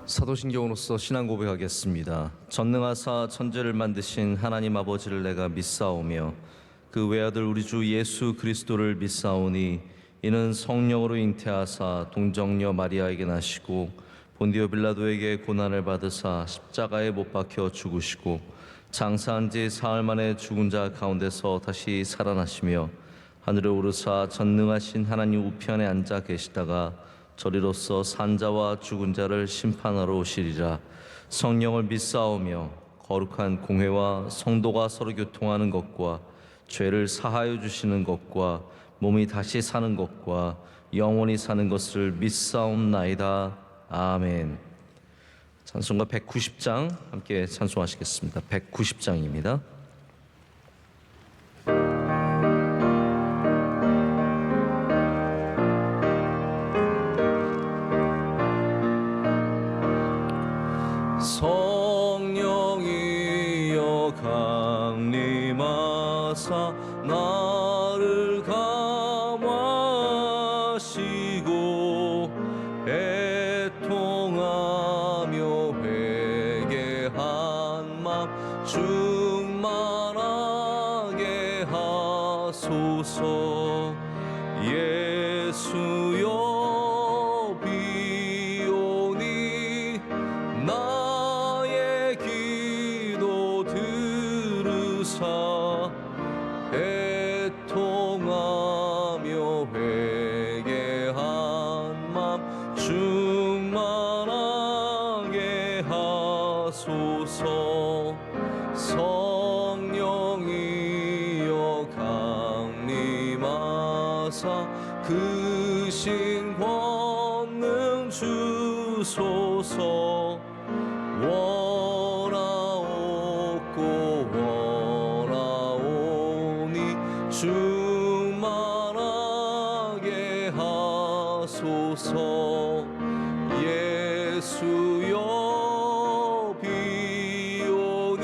사도신경으로서 신앙 고백하겠습니다. 전능하사 천지를 만드신 하나님 아버지를 내가 믿사오며 그 외아들 우리 주 예수 그리스도를 믿사오니 이는 성령으로 잉태하사 동정녀 마리아에게 나시고 본디오 빌라도에게 고난을 받으사 십자가에 못 박혀 죽으시고 장사한 지 사흘 만에 죽은 자 가운데서 다시 살아나시며 하늘에 오르사 전능하신 하나님 우편에 앉아 계시다가 저리로서 산자와 죽은 자를 심판하러 오시리라. 성령을 믿사오며 거룩한 공회와 성도가 서로 교통하는 것과 죄를 사하여 주시는 것과 몸이 다시 사는 것과 영원히 사는 것을 믿사옵나이다. 아멘. 찬송가 190장 함께 찬송하시겠습니다. 190장입니다. 성령이여 강림하사 나를 감화하시고 애통하며 회개한 맘 충만하게 하소서. 예수여 비오니 나의 기도 들으사 애통하며 회개한 맘 충만하게 하소서. 성령이여 강림하사 그 신 권능 주소서. 원하옵고 원하오니 충만하게 하소서. 예수여 비오니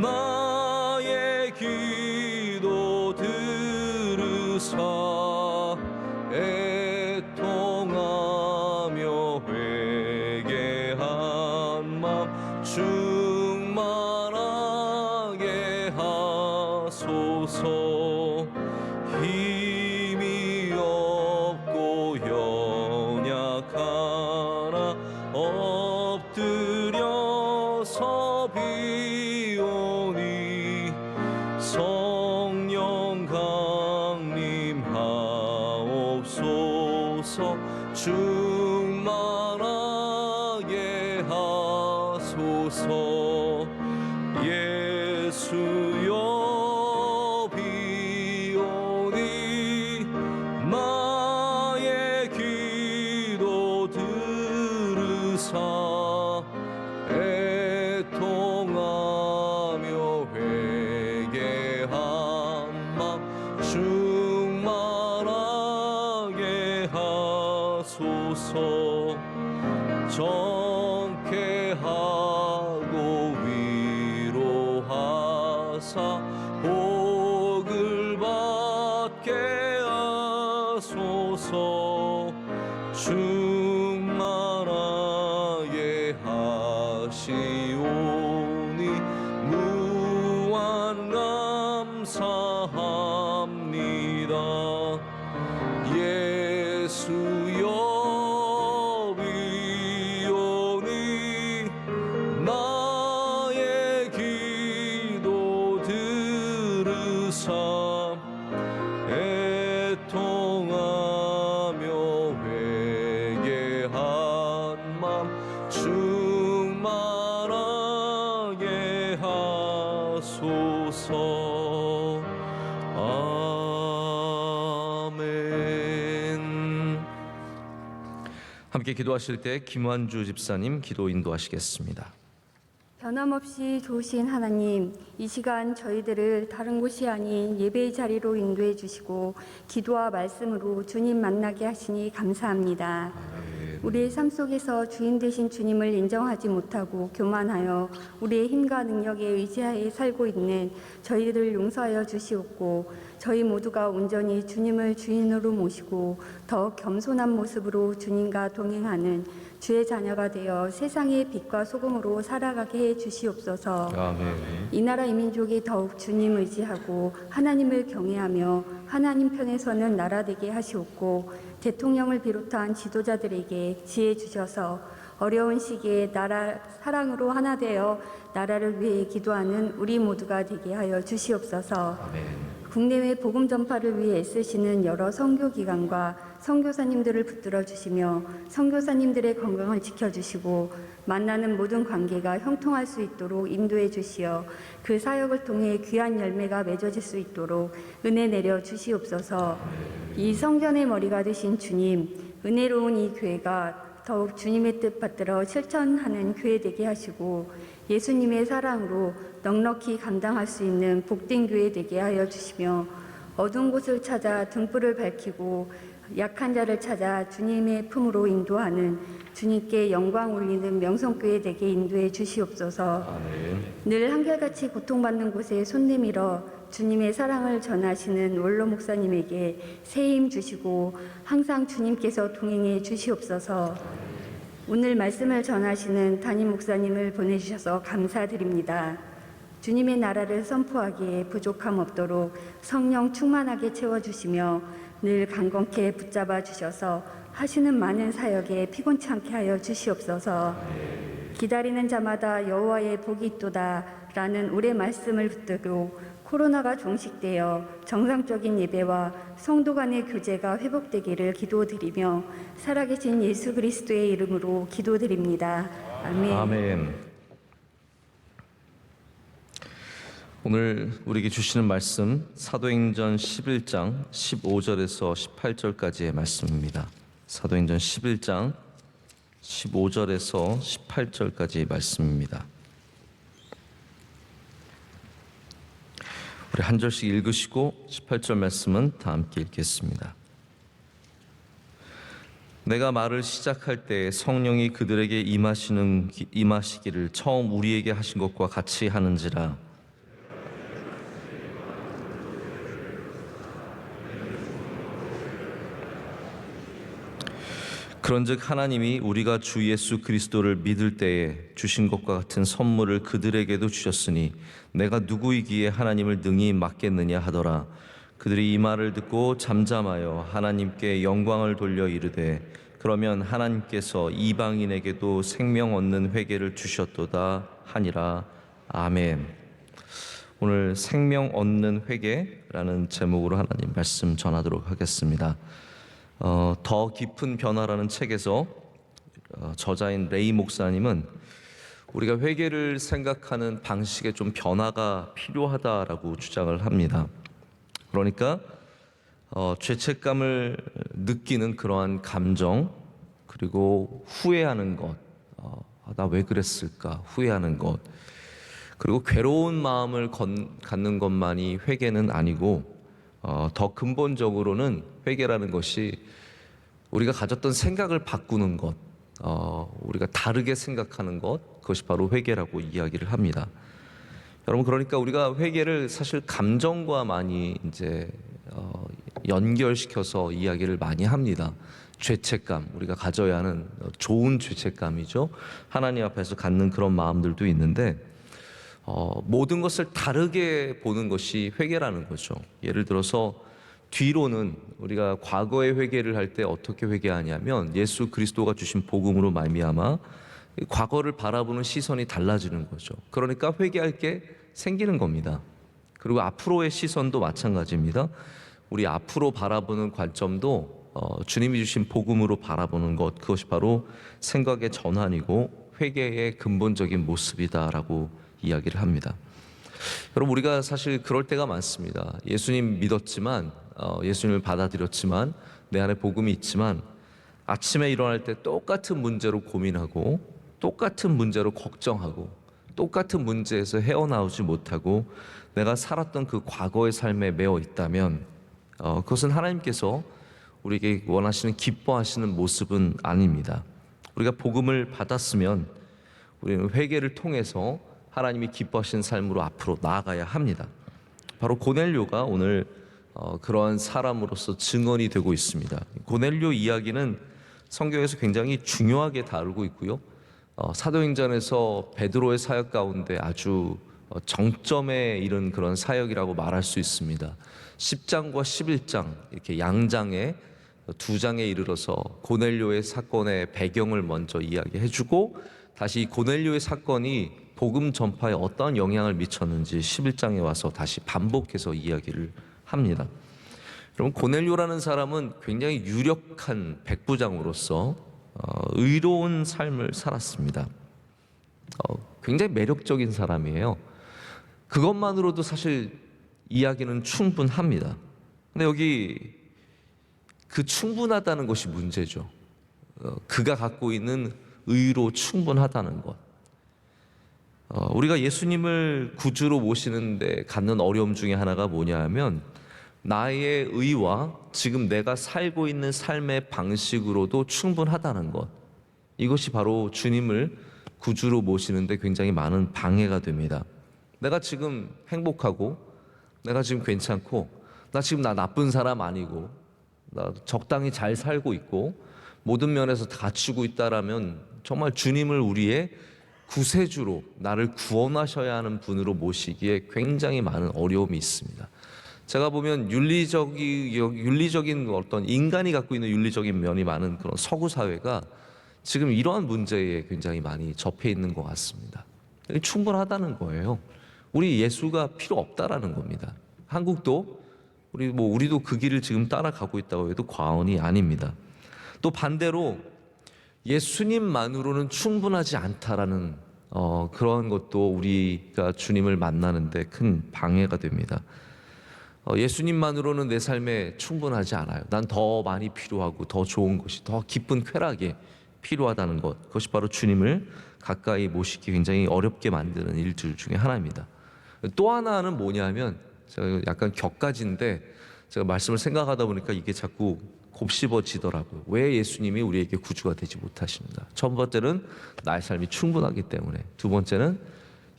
나의 기도 들으사 애통하며 회개한 맘 충만하게 하소서. 힘이 없고 연약하나 엎드려서 비오니 성령 강림하옵소서. 충만하게 하소서. 예수여 비오니 나의 기도 들으사 애통하며 회개한 맘 충만하게 하소서. 정케하고 위로하사 복을 받게 하소서. 충만하게 하시오니 무한 감사합니다. 예수여 비오니 나의 기도 들으사 애통하며 회개한 맘 충만하게 하소서. 아멘. 함께 기도하실 때 김완주 집사님 기도 인도하시겠습니다. 변함없이 좋으신 하나님, 이 시간 저희들을 다른 곳이 아닌 예배의 자리로 인도해 주시고 기도와 말씀으로 주님 만나게 하시니 감사합니다. 우리의 삶 속에서 주인 되신 주님을 인정하지 못하고 교만하여 우리의 힘과 능력에 의지하에 살고 있는 저희들을 용서하여 주시옵고, 저희 모두가 온전히 주님을 주인으로 모시고 더 겸손한 모습으로 주님과 동행하는 주의 자녀가 되어 세상의 빛과 소금으로 살아가게 해 주시옵소서. 아멘. 이 나라 이 민족이 더욱 주님 의지하고 하나님을 경외하며 하나님 편에 서는 나라 되게 하시옵고, 대통령을 비롯한 지도자들에게 지혜 주셔서 어려운 시기에 나라 사랑으로 하나 되어 나라를 위해 기도하는 우리 모두가 되게 하여 주시옵소서. 아멘. 국내외 복음 전파를 위해 애쓰시는 여러 선교기관과 선교사님들을 붙들어 주시며 선교사님들의 건강을 지켜주시고 만나는 모든 관계가 형통할 수 있도록 인도해 주시어 그 사역을 통해 귀한 열매가 맺어질 수 있도록 은혜 내려 주시옵소서. 이 성전의 머리가 되신 주님, 은혜로운 이 교회가 더욱 주님의 뜻 받들어 실천하는 교회 되게 하시고 예수님의 사랑으로 넉넉히 감당할 수 있는 복된 교회 되게 하여 주시며, 어두운 곳을 찾아 등불을 밝히고 약한 자를 찾아 주님의 품으로 인도하는 주님께 영광 올리는 명성교회 되게 인도해 주시옵소서. 아멘. 늘 한결같이 고통받는 곳에 손 내밀어 주님의 사랑을 전하시는 원로 목사님에게 새 힘 주시고 항상 주님께서 동행해 주시옵소서. 오늘 말씀을 전하시는 담임 목사님을 보내주셔서 감사드립니다. 주님의 나라를 선포하기에 부족함 없도록 성령 충만하게 채워주시며 늘 강건케 붙잡아 주셔서 하시는 많은 사역에 피곤치 않게 하여 주시옵소서. 기다리는 자마다 여호와의 복이 있도다 라는 우리의 말씀을 붙들고 코로나가 종식되어 정상적인 예배와 성도 간의 교제가 회복되기를 기도드리며 살아계신 예수 그리스도의 이름으로 기도드립니다. 아멘. 아멘. 오늘 우리에게 주시는 말씀 사도행전 11장 15절에서 18절까지의 말씀입니다. 사도행전 11장 15절에서 18절까지의 말씀입니다. 우리 한 절씩 읽으시고 18절 말씀은 다 함께 읽겠습니다. 내가 말을 시작할 때 성령이 그들에게 임하시기를 처음 우리에게 하신 것과 같이 하는지라. 그런즉 하나님이 우리가 주 예수 그리스도를 믿을 때에 주신 것과 같은 선물을 그들에게도 주셨으니 내가 누구이기에 하나님을 능히 맡겠느냐 하더라. 그들이 이 말을 듣고 잠잠하여 하나님께 영광을 돌려 이르되 그러면 하나님께서 이방인에게도 생명 얻는 회개를 주셨도다 하니라. 아멘. 오늘 생명 얻는 회개라는 제목으로 하나님 말씀 전하도록 하겠습니다. 더 깊은 변화라는 책에서 저자인 레이 목사님은 우리가 회개를 생각하는 방식에 좀 변화가 필요하다라고 주장을 합니다. 그러니까 죄책감을 느끼는 그러한 감정, 그리고 후회하는 것, 나 왜 그랬을까 후회하는 것, 그리고 괴로운 마음을 갖는 것만이 회개는 아니고 더 근본적으로는 회개라는 것이 우리가 가졌던 생각을 바꾸는 것, 우리가 다르게 생각하는 것, 그것이 바로 회개라고 이야기를 합니다. 여러분, 그러니까 우리가 회개를 사실 감정과 많이 이제 연결시켜서 이야기를 많이 합니다. 죄책감, 우리가 가져야 하는 좋은 죄책감이죠. 하나님 앞에서 갖는 그런 마음들도 있는데 모든 것을 다르게 보는 것이 회개라는 거죠. 예를 들어서 뒤로는 우리가 과거의 회개를 할 때 어떻게 회개하냐면 예수 그리스도가 주신 복음으로 말미암아 과거를 바라보는 시선이 달라지는 거죠. 그러니까 회개할 게 생기는 겁니다. 그리고 앞으로의 시선도 마찬가지입니다. 우리 앞으로 바라보는 관점도 주님이 주신 복음으로 바라보는 것, 그것이 바로 생각의 전환이고 회개의 근본적인 모습이다라고 이야기를 합니다. 여러분, 우리가 사실 그럴 때가 많습니다. 예수님 믿었지만, 예수님을 받아들였지만, 내 안에 복음이 있지만 아침에 일어날 때 똑같은 문제로 고민하고 똑같은 문제로 걱정하고 똑같은 문제에서 헤어나오지 못하고 내가 살았던 그 과거의 삶에 매어 있다면 그것은 하나님께서 우리에게 원하시는 기뻐하시는 모습은 아닙니다. 우리가 복음을 받았으면 우리는 회개를 통해서 하나님이 기뻐하시는 삶으로 앞으로 나아가야 합니다. 바로 고넬료가 오늘 그러한 사람으로서 증언이 되고 있습니다. 고넬료 이야기는 성경에서 굉장히 중요하게 다루고 있고요. 사도행전에서 베드로의 사역 가운데 아주 정점에 이른 그런 사역이라고 말할 수 있습니다. 10장과 11장 이렇게 양장에 두 장에 이르러서 고넬료의 사건의 배경을 먼저 이야기해주고 다시 이 고넬료의 사건이 복음 전파에 어떤 영향을 미쳤는지 11장에 와서 다시 반복해서 이야기를 합니다. 여러분, 고넬료라는 사람은 굉장히 유력한 백부장으로서 의로운 삶을 살았습니다. 굉장히 매력적인 사람이에요. 그것만으로도 사실 이야기는 충분합니다. 근데 여기 그 충분하다는 것이 문제죠. 그가 갖고 있는 의로 충분하다는 것. 우리가 예수님을 구주로 모시는데 갖는 어려움 중에 하나가 뭐냐 하면 나의 의와 지금 내가 살고 있는 삶의 방식으로도 충분하다는 것. 이것이 바로 주님을 구주로 모시는데 굉장히 많은 방해가 됩니다. 내가 지금 행복하고 내가 지금 괜찮고 나 지금 나쁜 사람 아니고 나 적당히 잘 살고 있고 모든 면에서 다 갖추고 있다라면 정말 주님을 우리의 구세주로 나를 구원하셔야 하는 분으로 모시기에 굉장히 많은 어려움이 있습니다. 제가 보면 윤리적인 어떤 인간이 갖고 있는 윤리적인 면이 많은 그런 서구 사회가 지금 이러한 문제에 굉장히 많이 접해 있는 것 같습니다. 충분하다는 거예요. 우리 예수가 필요 없다라는 겁니다. 한국도 우리도 그 길을 지금 따라가고 있다고 해도 과언이 아닙니다. 또 반대로 예수님만으로는 충분하지 않다라는 그런 것도 우리가 주님을 만나는데 큰 방해가 됩니다. 예수님만으로는 내 삶에 충분하지 않아요. 난 더 많이 필요하고 더 좋은 것이 더 깊은 쾌락이 필요하다는 것. 그것이 바로 주님을 가까이 모시기 굉장히 어렵게 만드는 일들 중에 하나입니다. 또 하나는 뭐냐면 제가 약간 격가지인데 제가 말씀을 생각하다 보니까 이게 자꾸 곱씹어지더라고요. 왜 예수님이 우리에게 구주가 되지 못하십니다. 첫 번째는 나의 삶이 충분하기 때문에, 두 번째는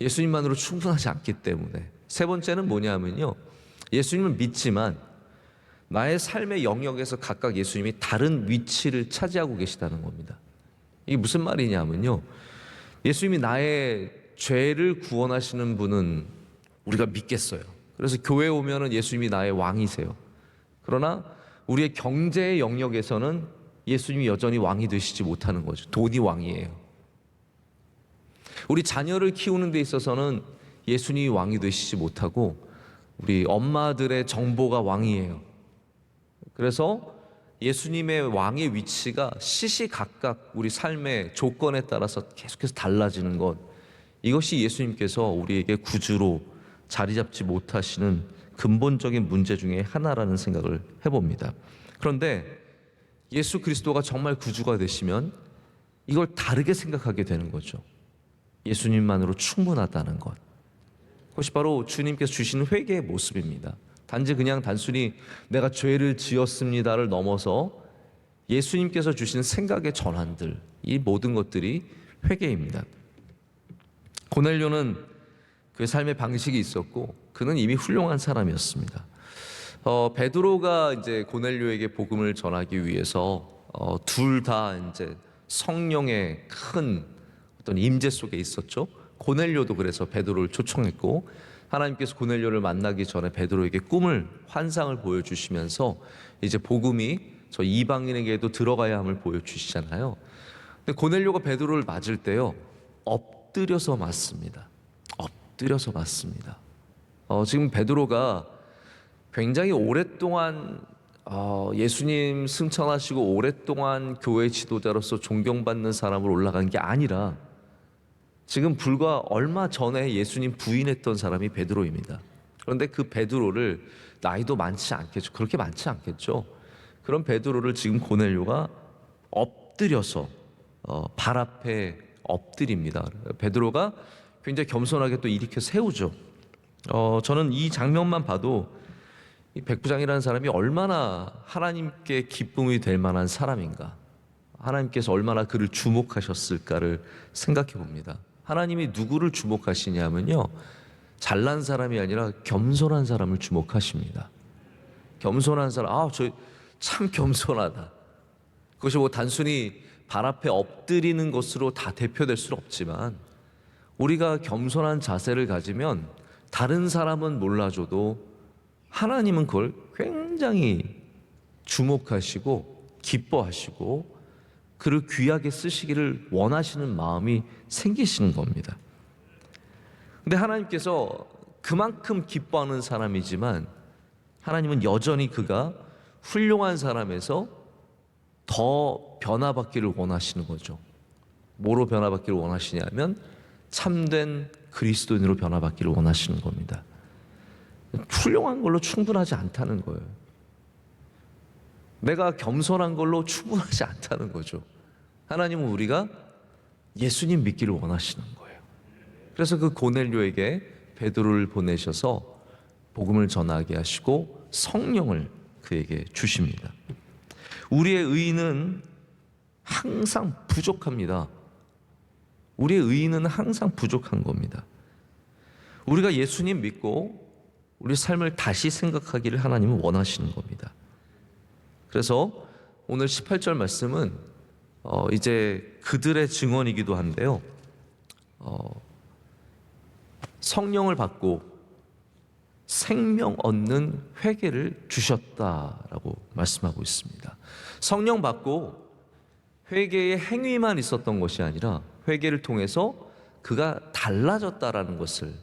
예수님만으로 충분하지 않기 때문에, 세 번째는 뭐냐면요, 예수님을 믿지만 나의 삶의 영역에서 각각 예수님이 다른 위치를 차지하고 계시다는 겁니다. 이게 무슨 말이냐면요, 예수님이 나의 죄를 구원하시는 분은 우리가 믿겠어요. 그래서 교회에 오면은 예수님이 나의 왕이세요. 그러나 우리의 경제의 영역에서는 예수님이 여전히 왕이 되시지 못하는 거죠. 돈이 왕이에요. 우리 자녀를 키우는 데 있어서는 예수님이 왕이 되시지 못하고 우리 엄마들의 정보가 왕이에요. 그래서 예수님의 왕의 위치가 시시각각 우리 삶의 조건에 따라서 계속해서 달라지는 것, 이것이 예수님께서 우리에게 구주로 자리 잡지 못하시는 근본적인 문제 중에 하나라는 생각을 해봅니다. 그런데 예수 그리스도가 정말 구주가 되시면 이걸 다르게 생각하게 되는 거죠. 예수님만으로 충분하다는 것. 그것이 바로 주님께서 주시는 회개의 모습입니다. 단순히 내가 죄를 지었습니다를 넘어서 예수님께서 주신 생각의 전환들, 이 모든 것들이 회개입니다. 고넬료는 그의 삶의 방식이 있었고 그는 이미 훌륭한 사람이었습니다. 베드로가 이제 고넬료에게 복음을 전하기 위해서 둘 다 이제 성령의 큰 어떤 임재 속에 있었죠. 고넬료도 그래서 베드로를 초청했고, 하나님께서 고넬료를 만나기 전에 베드로에게 환상을 보여주시면서 이제 복음이 저 이방인에게도 들어가야 함을 보여주시잖아요. 근데 고넬료가 베드로를 맞을 때요, 엎드려서 맞습니다. 엎드려서 맞습니다. 지금 베드로가 굉장히 오랫동안 예수님 승천하시고 오랫동안 교회 지도자로서 존경받는 사람으로 올라간 게 아니라 지금 불과 얼마 전에 예수님 부인했던 사람이 베드로입니다. 그런데 그 베드로를, 나이도 많지 않겠죠. 그렇게 많지 않겠죠. 그런 베드로를 지금 고넬료가 엎드려서 발 앞에 엎드립니다. 베드로가 굉장히 겸손하게 또 일으켜 세우죠. 저는 이 장면만 봐도 이 백부장이라는 사람이 얼마나 하나님께 기쁨이 될 만한 사람인가. 하나님께서 얼마나 그를 주목하셨을까를 생각해 봅니다. 하나님이 누구를 주목하시냐면요, 잘난 사람이 아니라 겸손한 사람을 주목하십니다. 겸손한 사람, 저 참 겸손하다. 그것이 뭐 단순히 발 앞에 엎드리는 것으로 다 대표될 수는 없지만, 우리가 겸손한 자세를 가지면 다른 사람은 몰라줘도 하나님은 그걸 굉장히 주목하시고 기뻐하시고 그를 귀하게 쓰시기를 원하시는 마음이 생기시는 겁니다. 근데 하나님께서 그만큼 기뻐하는 사람이지만 하나님은 여전히 그가 훌륭한 사람에서 더 변화받기를 원하시는 거죠. 뭐로 변화받기를 원하시냐면 참된 그리스도인으로 변화받기를 원하시는 겁니다. 훌륭한 걸로 충분하지 않다는 거예요. 내가 겸손한 걸로 충분하지 않다는 거죠. 하나님은 우리가 예수님 믿기를 원하시는 거예요. 그래서 그 고넬료에게 베드로를 보내셔서 복음을 전하게 하시고 성령을 그에게 주십니다. 우리의 의인은 항상 부족합니다. 우리의 의인은 항상 부족한 겁니다. 우리가 예수님 믿고 우리 삶을 다시 생각하기를 하나님은 원하시는 겁니다. 그래서 오늘 18절 말씀은 이제 그들의 증언이기도 한데요, 성령을 받고 생명 얻는 회개를 주셨다라고 말씀하고 있습니다. 성령 받고 회개의 행위만 있었던 것이 아니라 회개를 통해서 그가 달라졌다라는 것을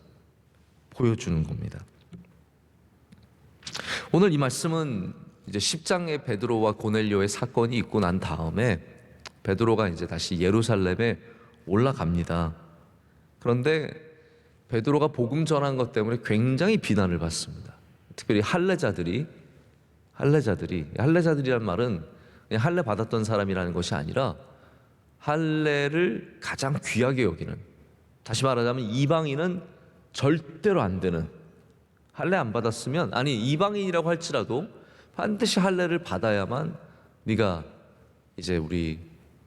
보여주는 겁니다. 오늘 이 말씀은 이제 10장의 베드로와 고넬료의 사건이 있고 난 다음에 베드로가 이제 다시 예루살렘에 올라갑니다. 그런데 베드로가 복음 전한 것 때문에 굉장히 비난을 받습니다. 특별히 할례자들이란 말은 그냥 할례 받았던 사람이라는 것이 아니라 할례를 가장 귀하게 여기는, 다시 말하자면 이방인은 절대로 안 되는, 할례 안 받았으면, 이방인이라고 할지라도 반드시 할례를 받아야만 네가 이제 우리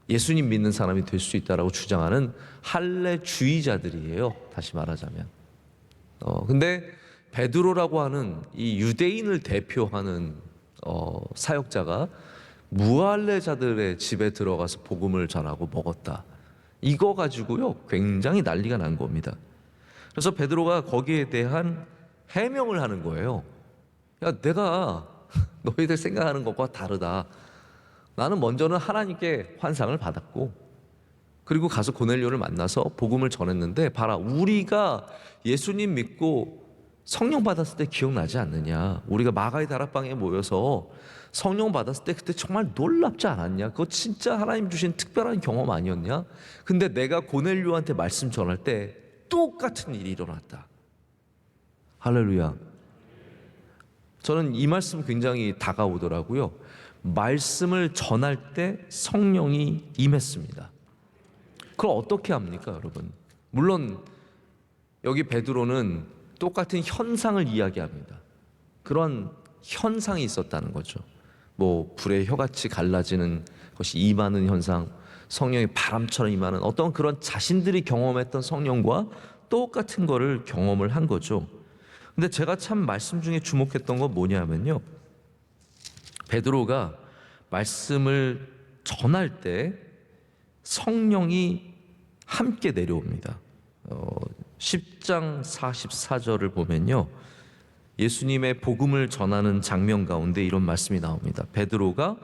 예수님 믿는 사람이 될 수 있다라고 주장하는 할례주의자들이에요. 다시 말하자면. 근데 베드로라고 하는 이 유대인을 대표하는 사역자가 무할례자들의 집에 들어가서 복음을 전하고 먹었다. 이거 가지고요 굉장히 난리가 난 겁니다. 그래서 베드로가 거기에 대한 해명을 하는 거예요. 야, 내가 너희들 생각하는 것과 다르다. 나는 먼저는 하나님께 환상을 받았고, 그리고 가서 고넬료를 만나서 복음을 전했는데, 봐라, 우리가 예수님 믿고 성령 받았을 때 기억나지 않느냐? 우리가 마가의 다락방에 모여서 성령 받았을 때 그때 정말 놀랍지 않았냐? 그거 진짜 하나님 주신 특별한 경험 아니었냐? 근데 내가 고넬료한테 말씀 전할 때 똑같은 일이 일어났다. 할렐루야. 저는 이 말씀 굉장히 다가오더라고요. 말씀을 전할 때 성령이 임했습니다. 그걸 어떻게 합니까, 여러분? 물론 여기 베드로는 똑같은 현상을 이야기합니다. 그런 현상이 있었다는 거죠. 뭐 불의 혀같이 갈라지는 것이 임하는 현상, 성령이 바람처럼 임하는 어떤 그런 자신들이 경험했던 성령과 똑같은 거를 경험을 한 거죠. 근데 제가 참 말씀 중에 주목했던 건 뭐냐면요, 베드로가 말씀을 전할 때 성령이 함께 내려옵니다. 10장 44절을 보면요, 예수님의 복음을 전하는 장면 가운데 이런 말씀이 나옵니다. 베드로가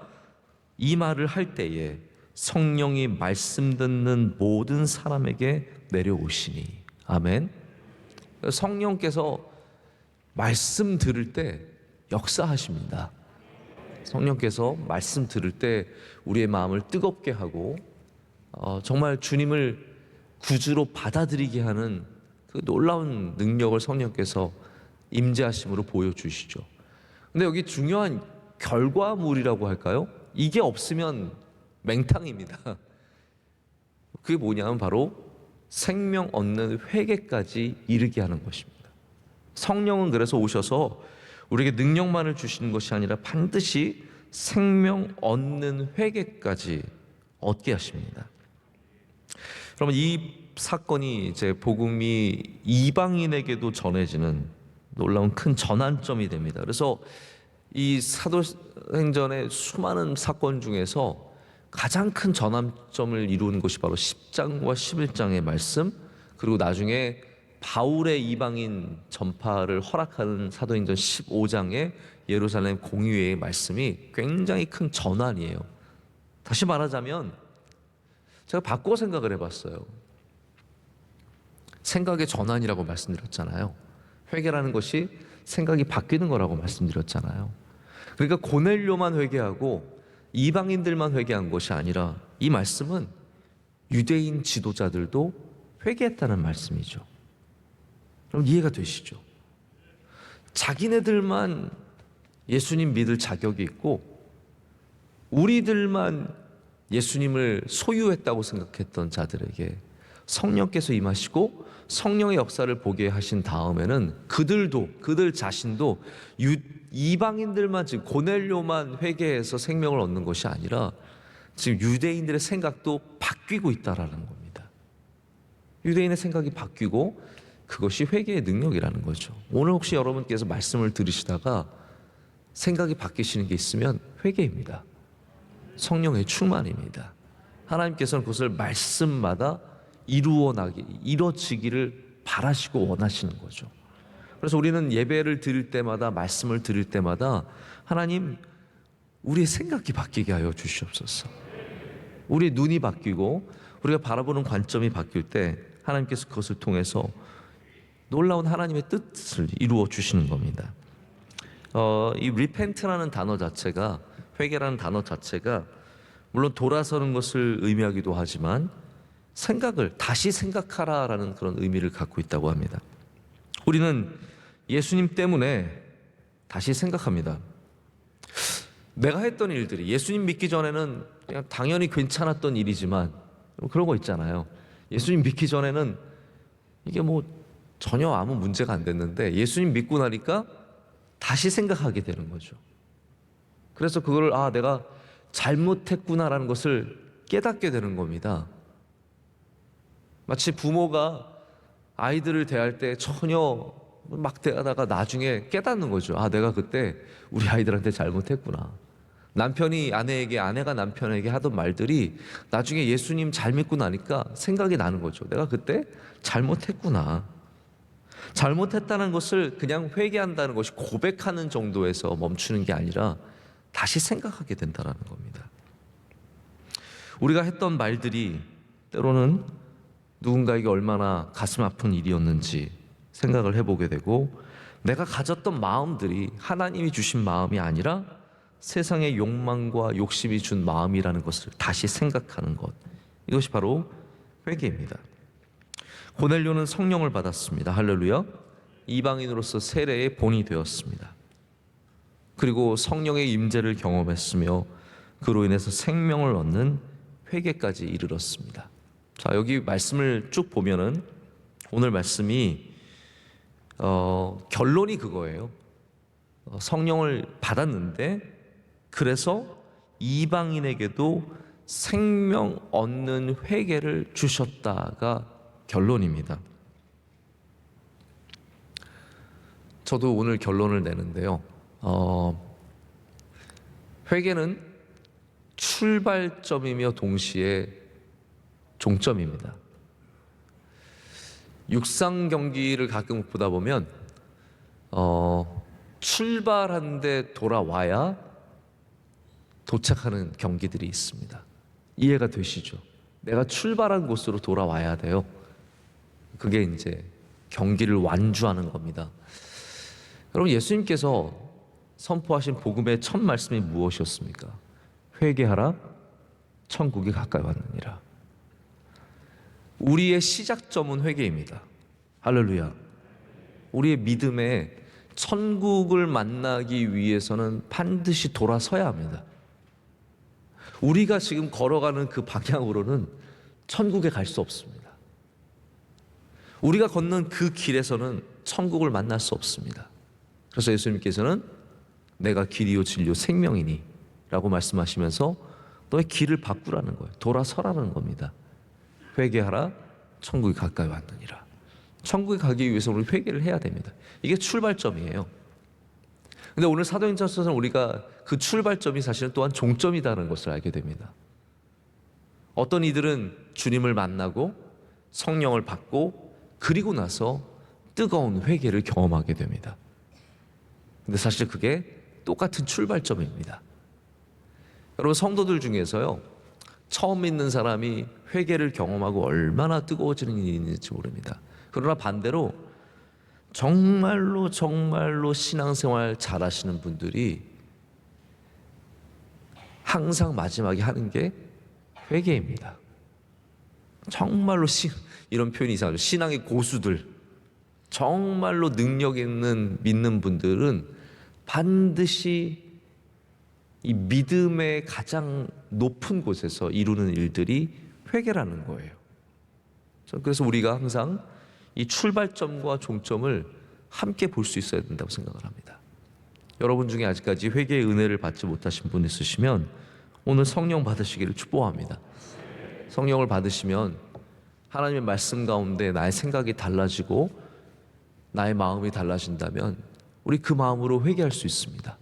이 말을 할 때에 성령이 말씀 듣는 모든 사람에게 내려오시니. 아멘. 성령께서 말씀 들을 때 역사하십니다. 성령께서 말씀 들을 때 우리의 마음을 뜨겁게 하고 정말 주님을 구주로 받아들이게 하는 그 놀라운 능력을 성령께서 임재하심으로 보여주시죠. 근데 여기 중요한 결과물이라고 할까요? 이게 없으면 맹탕입니다. 그게 뭐냐면 바로 생명 얻는 회개까지 이르게 하는 것입니다. 성령은 그래서 오셔서 우리에게 능력만을 주시는 것이 아니라 반드시 생명 얻는 회개까지 얻게 하십니다. 그러면 이 사건이 이제 복음이 이방인에게도 전해지는 놀라운 큰 전환점이 됩니다. 그래서 이 사도행전의 수많은 사건 중에서 가장 큰 전환점을 이룬 것이 바로 10장과 11장의 말씀, 그리고 나중에 바울의 이방인 전파를 허락하는 사도행전 15장의 예루살렘 공의회의 말씀이 굉장히 큰 전환이에요. 다시 말하자면 제가 바꿔 생각을 해봤어요. 생각의 전환이라고 말씀드렸잖아요. 회개라는 것이 생각이 바뀌는 거라고 말씀드렸잖아요. 그러니까 고넬료만 회개하고 이방인들만 회개한 것이 아니라 이 말씀은 유대인 지도자들도 회개했다는 말씀이죠. 그럼 이해가 되시죠? 자기네들만 예수님 믿을 자격이 있고 우리들만 예수님을 소유했다고 생각했던 자들에게 성령께서 임하시고 성령의 역사를 보게 하신 다음에는 그들 자신도 이방인들만, 지금 고넬료만 회개해서 생명을 얻는 것이 아니라 지금 유대인들의 생각도 바뀌고 있다라는 겁니다. 유대인의 생각이 바뀌고 그것이 회개의 능력이라는 거죠. 오늘 혹시 여러분께서 말씀을 들으시다가 생각이 바뀌시는 게 있으면 회개입니다. 성령의 충만입니다. 하나님께서는 그것을 말씀마다 이루어지기를 바라시고 원하시는 거죠. 그래서 우리는 예배를 드릴 때마다, 말씀을 드릴 때마다 하나님, 우리의 생각이 바뀌게 하여 주시옵소서. 우리의 눈이 바뀌고 우리가 바라보는 관점이 바뀔 때 하나님께서 그것을 통해서 놀라운 하나님의 뜻을 이루어 주시는 겁니다. 이 repent라는 단어 자체가, 회개라는 단어 자체가 물론 돌아서는 것을 의미하기도 하지만 생각을 다시 생각하라라는 그런 의미를 갖고 있다고 합니다. 우리는 예수님 때문에 다시 생각합니다. 내가 했던 일들이 예수님 믿기 전에는 그냥 당연히 괜찮았던 일이지만, 그런 거 있잖아요. 예수님 믿기 전에는 이게 뭐 전혀 아무 문제가 안 됐는데 예수님 믿고 나니까 다시 생각하게 되는 거죠. 그래서 그거를 내가 잘못했구나라는 것을 깨닫게 되는 겁니다. 마치 부모가 아이들을 대할 때 전혀 막 대하다가 나중에 깨닫는 거죠. 내가 그때 우리 아이들한테 잘못했구나. 남편이 아내에게, 아내가 남편에게 하던 말들이 나중에 예수님 잘 믿고 나니까 생각이 나는 거죠. 내가 그때 잘못했구나. 잘못했다는 것을 그냥 회개한다는 것이 고백하는 정도에서 멈추는 게 아니라 다시 생각하게 된다는 겁니다. 우리가 했던 말들이 때로는 누군가에게 얼마나 가슴 아픈 일이었는지 생각을 해보게 되고, 내가 가졌던 마음들이 하나님이 주신 마음이 아니라 세상의 욕망과 욕심이 준 마음이라는 것을 다시 생각하는 것, 이것이 바로 회개입니다. 고넬료는 성령을 받았습니다. 할렐루야. 이방인으로서 세례의 본이 되었습니다. 그리고 성령의 임재를 경험했으며 그로 인해서 생명을 얻는 회개까지 이르렀습니다. 자, 여기 말씀을 쭉 보면은 오늘 말씀이 결론이 그거예요. 성령을 받았는데 그래서 이방인에게도 생명 얻는 회개를 주셨다가 결론입니다. 저도 오늘 결론을 내는데요. 회개는 출발점이며 동시에 종점입니다. 육상 경기를 가끔 보다 보면 출발하는데 돌아와야 도착하는 경기들이 있습니다. 이해가 되시죠? 내가 출발한 곳으로 돌아와야 돼요. 그게 이제 경기를 완주하는 겁니다. 여러분, 예수님께서 선포하신 복음의 첫 말씀이 무엇이었습니까? 회개하라, 천국이 가까이 왔느니라. 우리의 시작점은 회개입니다. 할렐루야. 우리의 믿음에 천국을 만나기 위해서는 반드시 돌아서야 합니다. 우리가 지금 걸어가는 그 방향으로는 천국에 갈 수 없습니다. 우리가 걷는 그 길에서는 천국을 만날 수 없습니다. 그래서 예수님께서는 내가 길이요 진리요 생명이니 라고 말씀하시면서 너의 길을 바꾸라는 거예요. 돌아서라는 겁니다. 회개하라, 천국이 가까이 왔느니라. 천국에 가기 위해서 우리 회개를 해야 됩니다. 이게 출발점이에요. 근데 오늘 사도행전서는 우리가 그 출발점이 사실은 또한 종점이라는 것을 알게 됩니다. 어떤 이들은 주님을 만나고 성령을 받고 그리고 나서 뜨거운 회개를 경험하게 됩니다. 근데 사실 그게 똑같은 출발점입니다. 여러분, 성도들 중에서요, 처음 믿는 사람이 회개를 경험하고 얼마나 뜨거워지는 일이 있는지 모릅니다. 그러나 반대로 정말로 신앙생활 잘하시는 분들이 항상 마지막에 하는 게 회개입니다. 정말로 이런 표현이 이상하죠. 신앙의 고수들, 정말로 능력 있는 믿는 분들은 반드시 이 믿음의 가장 높은 곳에서 이루는 일들이 회개라는 거예요. 그래서 우리가 항상 이 출발점과 종점을 함께 볼 수 있어야 된다고 생각을 합니다. 여러분 중에 아직까지 회개의 은혜를 받지 못하신 분 있으시면 오늘 성령 받으시기를 축복합니다. 성령을 받으시면 하나님의 말씀 가운데 나의 생각이 달라지고 나의 마음이 달라진다면 우리 그 마음으로 회개할 수 있습니다.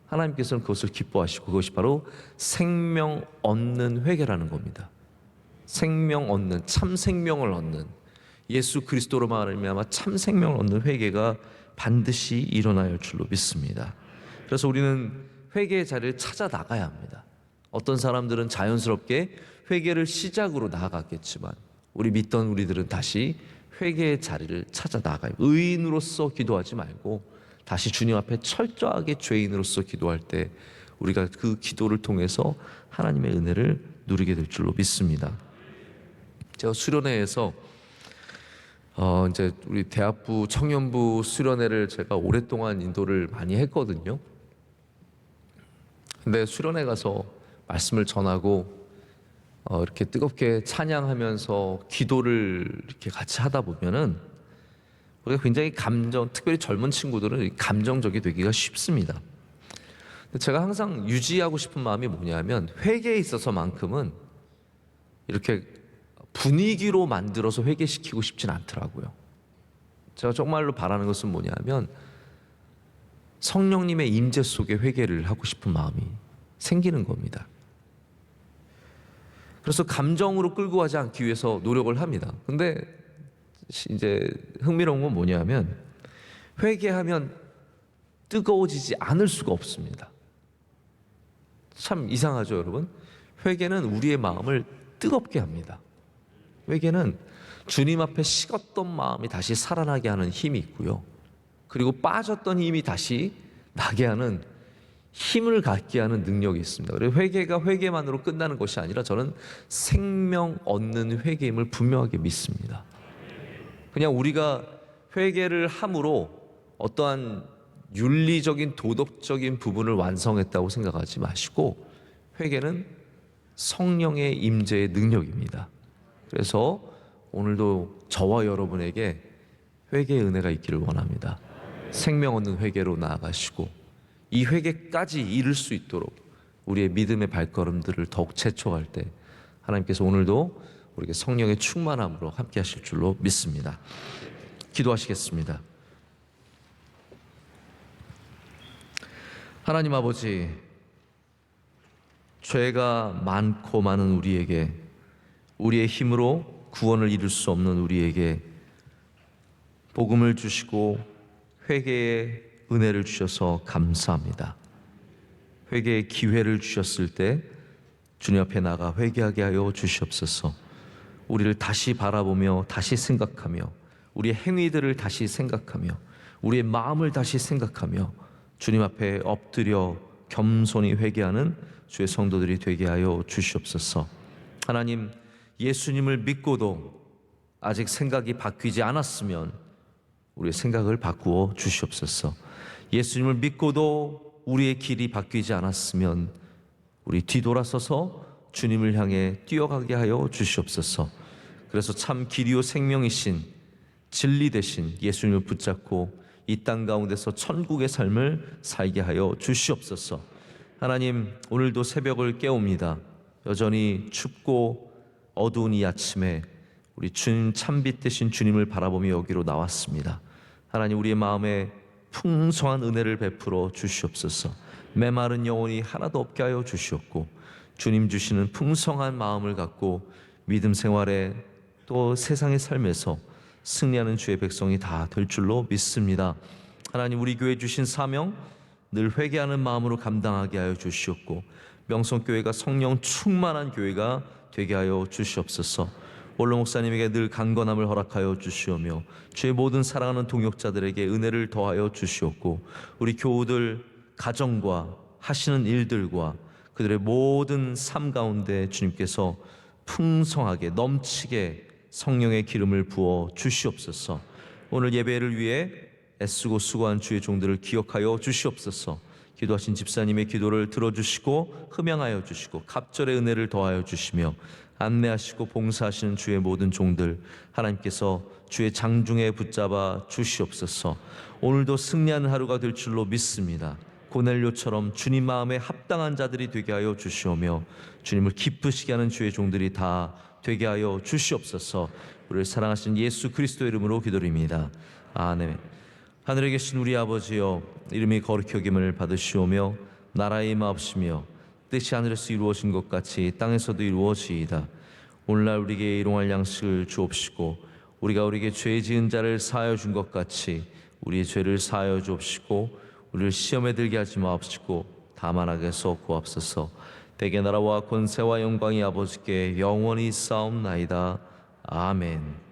하나님께서는 그것을 기뻐하시고 그것이 바로 생명 얻는 회개라는 겁니다. 생명 얻는, 참 생명을 얻는, 예수 그리스도로 말미암아 참 생명을 얻는 회개가 반드시 일어나야 할 줄로 믿습니다. 그래서 우리는 회개의 자리를 찾아 나가야 합니다. 어떤 사람들은 자연스럽게 회개를 시작으로 나아갔겠지만 우리 믿던 우리들은 다시 회개의 자리를 찾아 나가요. 의인으로서 기도하지 말고 다시 주님 앞에 철저하게 죄인으로서 기도할 때 우리가 그 기도를 통해서 하나님의 은혜를 누리게 될 줄로 믿습니다. 제가 수련회에서 이제 우리 대학부 청년부 수련회를 제가 오랫동안 인도를 많이 했거든요. 근데 수련회 가서 말씀을 전하고 이렇게 뜨겁게 찬양하면서 기도를 이렇게 같이 하다 보면은 우리가 굉장히 특별히 젊은 친구들은 감정적이 되기가 쉽습니다. 근데 제가 항상 유지하고 싶은 마음이 뭐냐면 회개에 있어서만큼은 이렇게 분위기로 만들어서 회개시키고 싶진 않더라고요. 제가 정말로 바라는 것은 뭐냐면 성령님의 임재 속에 회개를 하고 싶은 마음이 생기는 겁니다. 그래서 감정으로 끌고 가지 않기 위해서 노력을 합니다. 근데 이제 흥미로운 건 뭐냐면 회개하면 뜨거워지지 않을 수가 없습니다. 참 이상하죠, 여러분? 회개는 우리의 마음을 뜨겁게 합니다. 회개는 주님 앞에 식었던 마음이 다시 살아나게 하는 힘이 있고요. 그리고 빠졌던 힘이 다시 나게 하는 힘을 갖게 하는 능력이 있습니다. 그리고 회개가 회개만으로 끝나는 것이 아니라 저는 생명 얻는 회개임을 분명하게 믿습니다. 그냥 우리가 회개를 함으로 어떠한 윤리적인 도덕적인 부분을 완성했다고 생각하지 마시고 회개는 성령의 임재의 능력입니다. 그래서 오늘도 저와 여러분에게 회개의 은혜가 있기를 원합니다. 생명 얻는 회개로 나아가시고 이 회개까지 이룰 수 있도록 우리의 믿음의 발걸음들을 더욱 재촉할 때 하나님께서 오늘도 우리에게 성령의 충만함으로 함께 하실 줄로 믿습니다. 기도하시겠습니다. 하나님 아버지, 죄가 많고 많은 우리에게, 우리의 힘으로 구원을 이룰 수 없는 우리에게 복음을 주시고 회개의 은혜를 주셔서 감사합니다. 회개의 기회를 주셨을 때 주님 앞에 나가 회개하게 하여 주시옵소서. 우리를 다시 바라보며 다시 생각하며 우리의 행위들을 다시 생각하며 우리의 마음을 다시 생각하며 주님 앞에 엎드려 겸손히 회개하는 주의 성도들이 되게 하여 주시옵소서. 하나님, 예수님을 믿고도 아직 생각이 바뀌지 않았으면 우리의 생각을 바꾸어 주시옵소서. 예수님을 믿고도 우리의 길이 바뀌지 않았으면 우리 뒤돌아서서 주님을 향해 뛰어가게 하여 주시옵소서. 그래서 참 길이요 생명이신 진리 되신 예수님을 붙잡고 이 땅 가운데서 천국의 삶을 살게 하여 주시옵소서. 하나님, 오늘도 새벽을 깨웁니다. 여전히 춥고 어두운 이 아침에 우리 주님 참빛 되신 주님을 바라보며 여기로 나왔습니다. 하나님, 우리의 마음에 풍성한 은혜를 베풀어 주시옵소서. 메마른 영혼이 하나도 없게 하여 주시옵고, 주님 주시는 풍성한 마음을 갖고 믿음 생활에 또 세상의 삶에서 승리하는 주의 백성이 다 될 줄로 믿습니다. 하나님, 우리 교회 주신 사명 늘 회개하는 마음으로 감당하게 하여 주시옵고, 명성교회가 성령 충만한 교회가 되게 하여 주시옵소서. 원로 목사님에게 늘 강건함을 허락하여 주시오며, 주의 모든 사랑하는 동역자들에게 은혜를 더하여 주시옵고, 우리 교우들 가정과 하시는 일들과 그들의 모든 삶 가운데 주님께서 풍성하게 넘치게 성령의 기름을 부어 주시옵소서. 오늘 예배를 위해 애쓰고 수고한 주의 종들을 기억하여 주시옵소서. 기도하신 집사님의 기도를 들어주시고 흠양하여 주시고 갑절의 은혜를 더하여 주시며, 안내하시고 봉사하시는 주의 모든 종들 하나님께서 주의 장중에 붙잡아 주시옵소서. 오늘도 승리하는 하루가 될 줄로 믿습니다. 고넬료처럼 주님 마음에 합당한 자들이 되게 하여 주시오며, 주님을 기쁘시게 하는 주의 종들이 다 되게 하여 주시옵소서. 우리를 사랑하신 예수 그리스도의 이름으로 기도드립니다. 아멘. 하늘에 계신 우리 아버지여, 이름이 거룩히 여김을 받으시오며 나라의 임하옵시며 뜻이 하늘에서 이루어진 것 같이 땅에서도 이루어지이다. 오늘날 우리에게 일용할 양식을 주옵시고, 우리가 우리에게 죄 지은 자를 사하여 준 것 같이 우리의 죄를 사하여 주옵시고, 우리를 시험에 들게 하지 마옵시고 다만 악에서 구하옵소서. 대개 나라와 권세와 영광이 아버지께 영원히 있사옵나이다. 아멘.